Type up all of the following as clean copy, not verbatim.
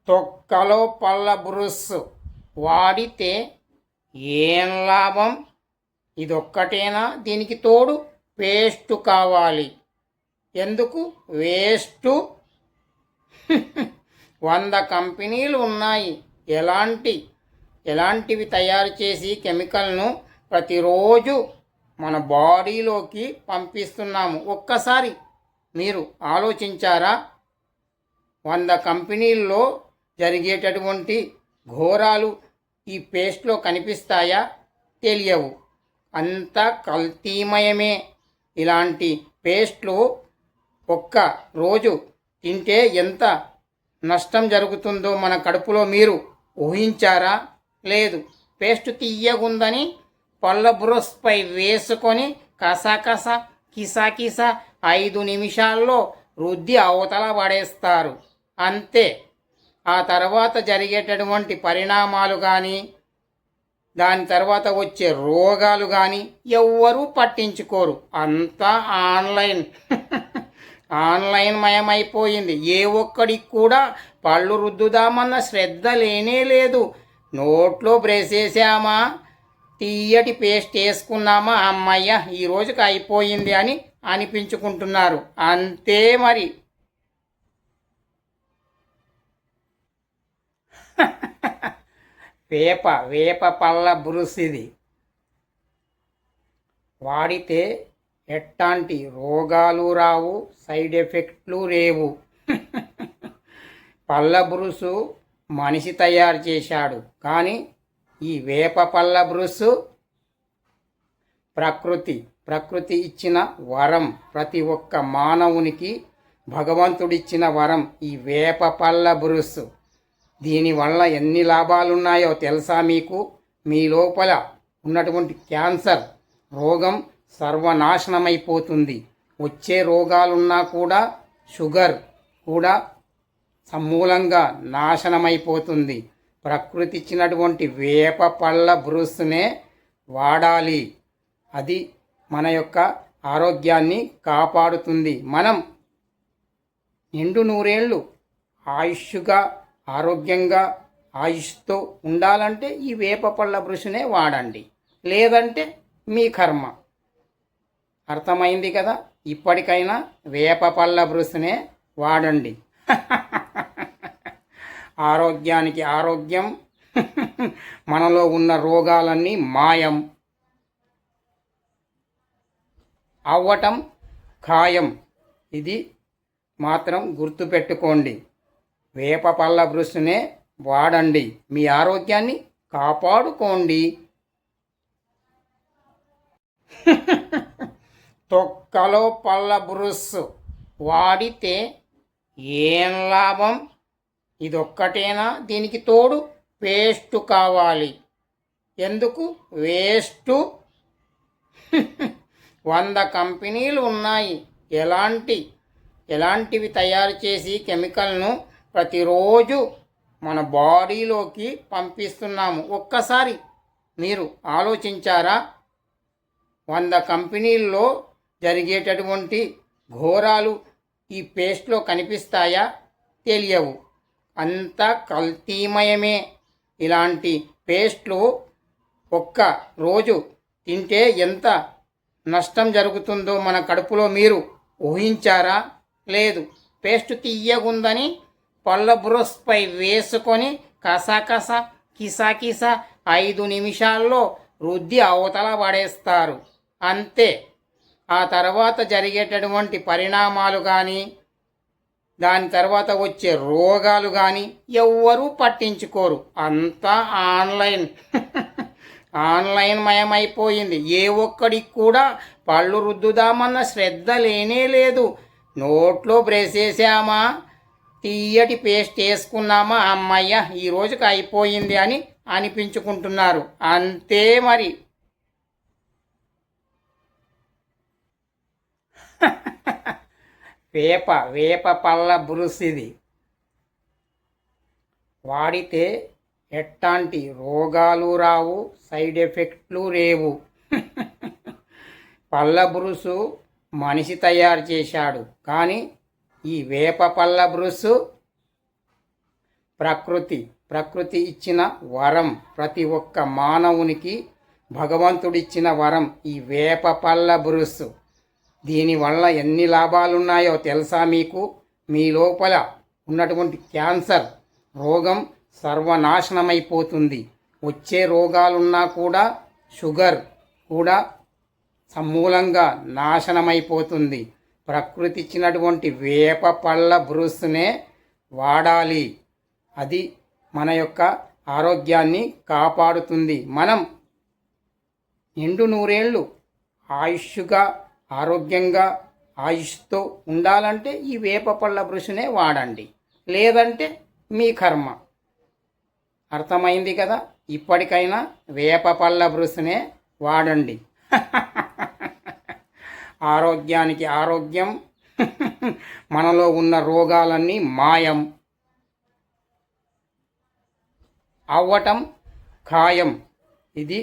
తొక్కలో పళ్ళ బ్రష్ వాడితే ఏం లాభం? ఇదొక్కటేనా? దీనికి తోడు పేస్ట్ కావాలి. ఎందుకు వేస్టు? 100 కంపెనీలు ఉన్నాయి. ఎలాంటివి తయారు చేసి కెమికల్ను ప్రతిరోజు మన బాడీలోకి పంపిస్తున్నాము. ఒక్కసారి మీరు ఆలోచించారా? 100 కంపెనీల్లో జరిగేటటువంటి ఘోరాలు ఈ పేస్ట్లో కనిపిస్తాయా? తెలియవు. అంతా కల్తీమయమే. ఇలాంటి పేస్ట్లు ఒక్క రోజు తింటే ఎంత నష్టం జరుగుతుందో మన కడుపులో మీరు ఊహించారా? లేదు. పేస్ట్ తీయగుందని పళ్ళ బ్రష్పై వేసుకొని కసకస కిసకిస 5 నిమిషాల్లో రుద్ది అవతల పడేస్తారు. అంతే. ఆ తర్వాత జరిగేటటువంటి పరిణామాలు కానీ దాని తర్వాత వచ్చే రోగాలు కానీ ఎవ్వరూ పట్టించుకోరు. అంతా ఆన్లైన్ మయమైపోయింది. ఏ ఒక్కడికి కూడా పళ్ళు రుద్దుదామన్న శ్రద్ధ లేనే లేదు. నోట్లో బ్రష్ వేసామా, తీయటి పేస్ట్ వేసుకున్నామా, అమ్మయ్య ఈ రోజుకి అయిపోయింది అని అనిపించుకుంటున్నారు. అంతే మరి. వేప పళ్ళ బ్రష్ ఇది వాడితే ఎట్లాంటి రోగాలు రావు, సైడ్ ఎఫెక్ట్లు రేవు. పళ్ళ బ్రష్ మనిషి తయారు చేశాడు, కానీ ఈ వేప పళ్ళ బ్రష్ ప్రకృతి ఇచ్చిన వరం. ప్రతి ఒక్క మానవునికి భగవంతుడిచ్చిన వరం ఈ వేప పళ్ళ బ్రష్. దీనివల్ల ఎన్ని లాభాలున్నాయో తెలుసా మీకు? మీ లోపల ఉన్నటువంటి క్యాన్సర్ రోగం సర్వనాశనమైపోతుంది. వచ్చే రోగాలున్నా కూడా షుగర్ కూడా సమూలంగా నాశనమైపోతుంది. ప్రకృతి ఇచ్చినటువంటి వేప పళ్ళ బ్రష్నే వాడాలి. అది మన యొక్క ఆరోగ్యాన్ని కాపాడుతుంది. మనం నిండు నూరేళ్ళు ఆయుష్గా ఆరోగ్యంగా ఆయుష్తో ఉండాలంటే ఈ వేప పళ్ళ బ్రష్నే వాడండి. లేదంటే మీ కర్మ. అర్థమైంది కదా? ఇప్పటికైనా వేప పళ్ళ బ్రష్నే వాడండి. ఆరోగ్యానికి ఆరోగ్యం, మనలో ఉన్న రోగాలన్నీ మాయం అవ్వటం ఖాయం. ఇది మాత్రం గుర్తుపెట్టుకోండి. వేప పళ్ళ బ్రష్నే వాడండి. మీ ఆరోగ్యాన్ని కాపాడుకోండి. తొక్కలో పళ్ళ బ్రష్ వాడితే ఏం లాభం? ఇదొక్కటేనా? దీనికి తోడు పేస్ట్ కావాలి. ఎందుకు వేస్టు? 100 కంపెనీలు ఉన్నాయి. ఎలాంటివి తయారు చేసి కెమికల్ను ప్రతిరోజు మన బాడీలోకి పంపిస్తున్నాము. ఒక్కసారి మీరు ఆలోచించారా? 100 కంపెనీల్లో జరిగేటటువంటి ఘోరాలు ఈ పేస్ట్లో కనిపిస్తాయా? తెలియవు. అంతా కల్తీమయమే. ఇలాంటి పేస్ట్లు ఒక్క రోజు తింటే ఎంత నష్టం జరుగుతుందో మన కడుపులో మీరు ఊహించారా? లేదు. పేస్ట్ తీయగుందని పళ్ళ బ్రష్పై వేసుకొని కసకస కిసకిస 5 నిమిషాల్లో రుద్ది అవతల పడేస్తారు. అంతే. ఆ తర్వాత జరిగేటటువంటి పరిణామాలు కానీ దాని తర్వాత వచ్చే రోగాలు కానీ ఎవ్వరూ పట్టించుకోరు. అంతా ఆన్లైన్ మయమైపోయింది. ఏ ఒక్కడికి కూడా పళ్ళు రుద్దుదామన్న శ్రద్ధ లేనే లేదు. నోట్లో బ్రష్ వేసామా, తీయటి పేస్ట్ వేసుకున్నామా, అమ్మయ్య ఈ రోజుకి అయిపోయింది అని అనిపించుకుంటున్నారు. అంతే మరి. వేప పళ్ళ బ్రష్ ఇది వాడితే ఎట్లాంటి రోగాలు రావు, సైడ్ ఎఫెక్ట్లు రేవు. పళ్ళ బ్రష్ మనిషి తయారు చేశాడు, కానీ ఈ వేప పళ్ళ బ్రష్ ప్రకృతి ఇచ్చిన వరం, ప్రతి ఒక్క మానవునికి భగవంతుడిచ్చిన వరం ఈ వేప పళ్ళ బురుస్సు. దీనివల్ల ఎన్ని లాభాలున్నాయో తెలుసా మీకు? మీ లోపల ఉన్నటువంటి క్యాన్సర్ రోగం సర్వనాశనమైపోతుంది. వచ్చే రోగాలున్నా కూడా షుగర్ కూడా సమూలంగా నాశనమైపోతుంది. ప్రకృతి ఇచ్చినటువంటి వేప పళ్ళ బురుస్సునే వాడాలి. అది మన యొక్క ఆరోగ్యాన్ని కాపాడుతుంది. మనం నిండు నూరేళ్ళు ఆయుష్గా ఆరోగ్యంగా ఆయుష్తో ఉండాలంటే ఈ వేప పళ్ళ బ్రష్నే వాడండి, లేదంటే మీ కర్మ. అర్థమైంది కదా? ఇప్పటికైనా వేప పళ్ళ బ్రష్నే వాడండి. ఆరోగ్యానికి ఆరోగ్యం, మనలో ఉన్న రోగాలన్నీ మాయం అవ్వటం ఖాయం. ఇది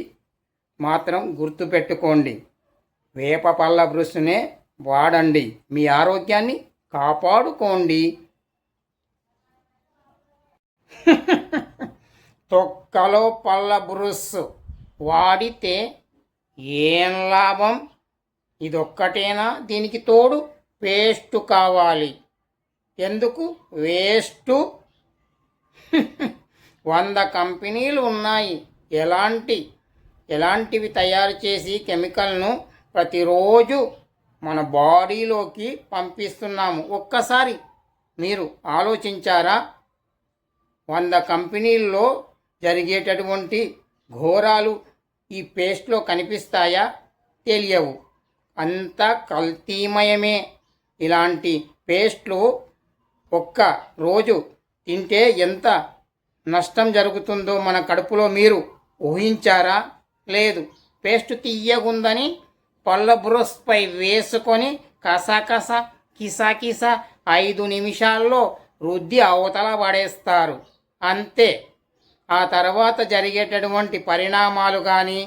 మాత్రం గుర్తుపెట్టుకోండి. వేప పళ్ళ బ్రష్నే వాడండి, మీ ఆరోగ్యాన్ని కాపాడుకోండి. తొక్కలో పళ్ళ బ్రష్ వాడితే ఏం లాభం? ఇదొక్కటేనా? దీనికి తోడు పేస్ట్ కావాలి. ఎందుకు వేస్ట్? 100 కంపెనీలు ఉన్నాయి. ఎలాంటివి తయారు చేసి కెమికల్ను ప్రతిరోజు మన బాడీలోకి పంపిస్తున్నాము. ఒక్కసారి మీరు ఆలోచించారా? 100 కంపెనీల్లో జరిగేటటువంటి ఘోరాలు ఈ పేస్ట్లో కనిపిస్తాయా? తెలియవు. అంతా కల్తీమయమే. ఇలాంటి పేస్ట్లు ఒక్క రోజు తింటే ఎంత నష్టం జరుగుతుందో మన కడుపులో మీరు ఊహించారా? లేదు. పేస్ట్ తీయగుందని పళ్ళ బ్రష్పై వేసుకొని కసకస కిసకిస 5 నిమిషాల్లో రుద్ది అవతల పడేస్తారు. అంతే. ఆ తర్వాత జరిగేటటువంటి పరిణామాలు కానీ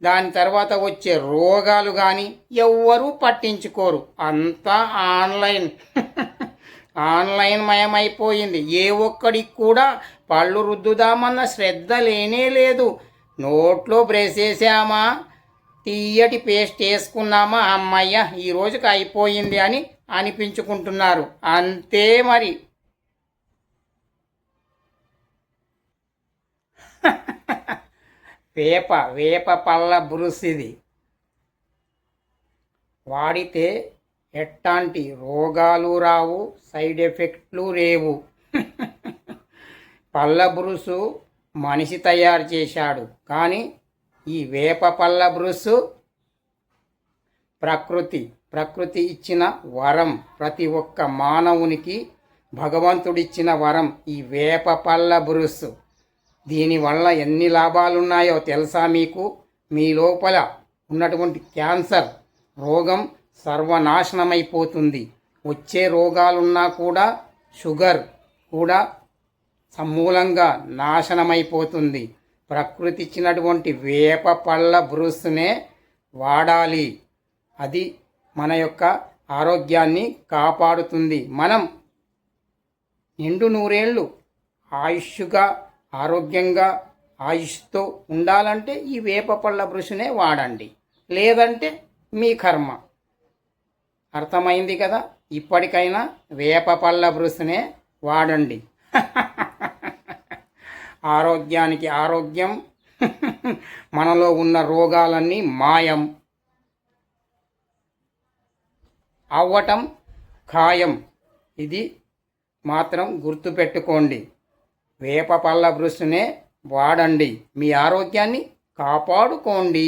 దాని తర్వాత వచ్చే రోగాలు కానీ ఎవ్వరూ పట్టించుకోరు. అంతా ఆన్లైన్ మయమైపోయింది. ఏ ఒక్కడికి కూడా పళ్ళు రుద్దుదామన్న శ్రద్ధ లేనే లేదు. నోట్లో బ్రష్ వేసామా, తీయటి పేస్ట్ వేసుకున్నామా, అమ్మయ్య ఈ రోజుకి అయిపోయింది అని అనిపించుకుంటున్నారు. అంతే మరి. వేప పళ్ళ బ్రష్ ఇది వాడితే ఎట్లాంటి రోగాలు రావు, సైడ్ ఎఫెక్ట్లు లేవు. పళ్ళ బ్రష్ మనిషి తయారు చేశాడు, కానీ ఈ వేప పళ్ళ బ్రష్ ప్రకృతి ఇచ్చిన వరం, ప్రతి ఒక్క మానవునికి భగవంతుడిచ్చిన వరం ఈ వేప పళ్ళ బ్రష్. దీనివల్ల ఎన్ని లాభాలున్నాయో తెలుసా మీకు? మీ లోపల ఉన్నటువంటి క్యాన్సర్ రోగం సర్వనాశనమైపోతుంది. వచ్చే రోగాలున్నా కూడా షుగర్ కూడా సమూలంగా నాశనమైపోతుంది. ప్రకృతి ఇచ్చినటువంటి వేప పళ్ళ బ్రష్నే వాడాలి. అది మన యొక్క ఆరోగ్యాన్ని కాపాడుతుంది. మనం నిండు నూరేళ్ళు ఆయుష్గా ఆరోగ్యంగా ఆయుష్తో ఉండాలంటే ఈ వేప పళ్ళ బ్రష్నే వాడండి, లేదంటే మీ కర్మ. అర్థమైంది కదా? ఇప్పటికైనా వేప పళ్ళ బ్రష్నే వాడండి. ఆరోగ్యానికి ఆరోగ్యం, మనలో ఉన్న రోగాలన్నీ మాయం అవ్వటం ఖాయం. ఇది మాత్రం గుర్తుపెట్టుకోండి. వేప పళ్ళ బ్రష్నే వాడండి, మీ ఆరోగ్యాన్ని కాపాడుకోండి.